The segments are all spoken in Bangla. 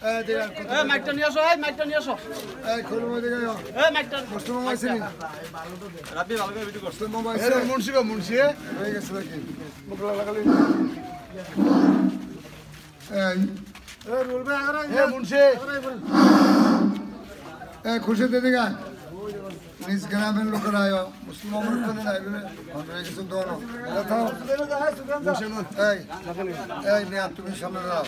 মাইকটা নিয়ে আসো, মাইকটা নিয়ে আসো। মাইকটা মুন্সি মুন্সি হয়ে গেছে নাকি? মুন্সি খুশি দিদি গা নিজ গ্রামের লোকেরা মুসলমান তুমি সামনে দাও।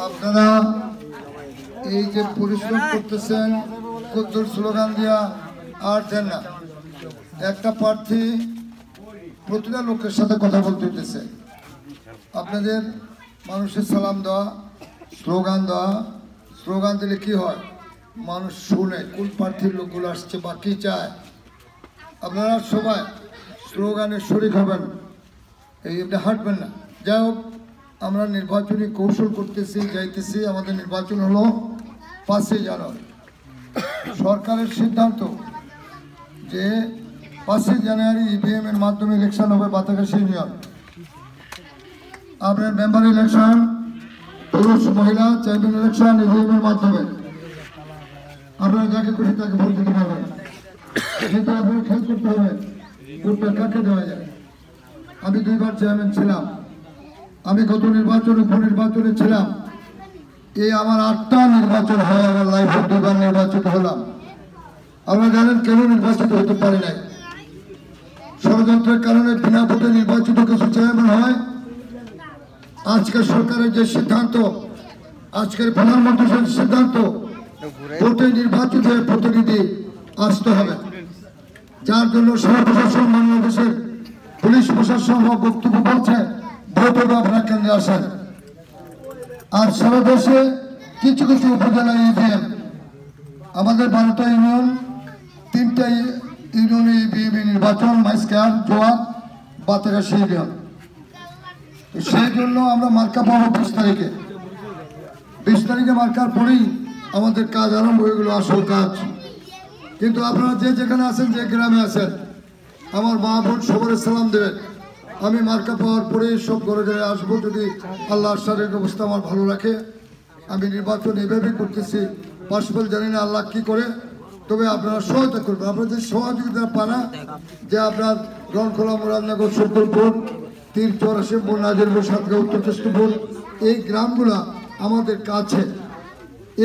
আপনারা এই যে পরিশ্রম করতেছেন কদ্দুর স্লোগান দিয়া আর দেন না, একটা প্রার্থী প্রতিটা লোকের সাথে কথা বলতে হইতেছে। আপনাদের মানুষের সালাম দেওয়া, স্লোগান দেওয়া, স্লোগান দিলে কি হয় মানুষ শুনে কোন প্রার্থীর লোকগুলো আসছে বা কী চায়। আপনারা সবাই স্লোগানে শরিক হবেন, এই হাঁটবেন না। যাই হোক, আমরা নির্বাচনী কৌশল করতেছি, যাইতেছি। আমাদের নির্বাচন হলো 5ই জানুয়ারি। সরকারের সিদ্ধান্ত যে 5ই জানুয়ারি ইভিএম এর মাধ্যমে ইলেকশন হবে বাতাকাশী ইউনিয়ন। আপনার মেম্বার ইলেকশন, পুরুষ মহিলা চেয়ারম্যান ইলেকশন ইভিএম এর মাধ্যমে আপনারা যাকে খুশি তাকে ভোট দিতে পারবেন। কিন্তু আপনারা খেয়াল করতে হবে ভোটটা কাকে দেওয়া যায়। আমি 2বার চেয়ারম্যান ছিলাম, আমি গত নির্বাচনে উপনির্বাচনে ছিলাম। এই আমার 8টা নির্বাচন হয়, আমার লাইফে 2বার নির্বাচিত হলাম। আপনারা জানেন কেন নির্বাচিত হতে পারি নাই? ষড়যন্ত্রের কারণে বিনা ভোটে নির্বাচিত কিছু চেয়ারম্যান হয়। আজকের সরকারের যে সিদ্ধান্ত, আজকের প্রধানমন্ত্রীর সিদ্ধান্ত, ভোটে নির্বাচিত হয়ে প্রতিনিধি আসতে হবে, যার জন্য সারা প্রশাসন বাংলাদেশের পুলিশ প্রশাসন বক্তব্য বলছে ভোট হবে আপনারা কেন্দ্রে আসেন। আর সারা দেশে কিছু কিছু উপজেলা ইভিএম, আমাদের 12টা ইউনিয়ন, 3টা ইউনিয়নে ইভিএম নির্বাচন, মাইসকার, জোয়ার, বাতাকাশী ইউনিয়ন। সেই জন্য আমরা মার্কা পাবো 20 তারিখে। 20 তারিখে মার্কার পরেই আমাদের কাজ আরম্ভ হয়ে গেল, আসল কাজ। কিন্তু আপনারা যে যেখানে আছেন, যে গ্রামে আছেন, আমার মা বোন সবার সালাম দেবেন। আমি মার্কা পাওয়ার পরেই সব ঘরে ঘরে আসবো, যদি আল্লাহ শারীরিক অবস্থা আমার ভালো রাখে। আমি নির্বাচন এভাবেই করতেছি, পাশফল জানি না আল্লাহ কি করে, তবে আপনারা সহায়তা করবেন। আপনাদের সহযোগিতা পানা যে আপনার রনখোলা, মুরাদনগর, শকুলপুর, তীর, 84 নাজিরপুর, সাতগাঁও, উত্তর কেষ্টপুর, এই গ্রামগুলা আমাদের কাছে।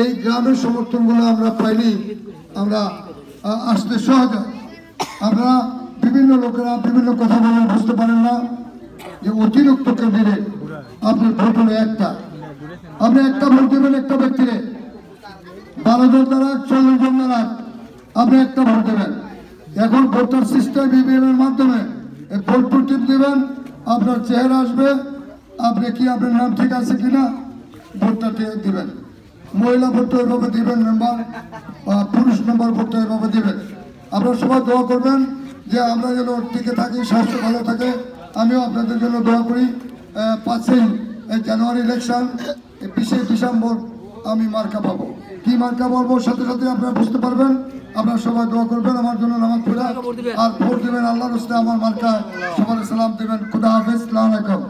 এই গ্রামের সমর্থনগুলো আমরা পাইলেই আমরা আসতে সহজ। আমরা বিভিন্ন লোকেরা বিভিন্ন কথা বলে বুঝতে পারেন না যে অতিরিক্ত ক্যান্ডিডেট আপনার ভোট হলো একটা, আপনি একটা ভোট দেবেন একটা ব্যক্তিরে, 12 জন দ্বারা 40 জন দ্বারা আপনি একটা ভোট দেবেন। এখন ভোটার সিস্টেম ইভিএম এর মাধ্যমে ভোট টিপ দেবেন, আপনার চেহারা আসবে, আপনি কি আপনার নাম ঠিক আছে কিনা ভোটটা দিবেন। মহিলা ভোটটা এভাবে দিবেন, মেম্বার পুরুষ মেম্বার ভোটটা এভাবে দিবেন। আপনারা সবাই দোয়া করবেন যে আমরা যেন টিকে থাকি, স্বাস্থ্য ভালো থাকে। আমিও আপনাদের জন্য দোয়া করি। 5ই জানুয়ারি ইলেকশন, 20শে ডিসেম্বর আমি মার্কা পাবো। কি মার্কা বলবো সাথে সাথে আপনারা বুঝতে পারবেন। আপনারা সবাই দোয়া করবেন আমার জন্য, নামাজ পড়া আর ভোট দেবেন। আল্লাহর রাস্তায় আমার মার্কা সবার সালাম দেবেন। খুদা হাফেজ, আসসালামু আলাইকুম।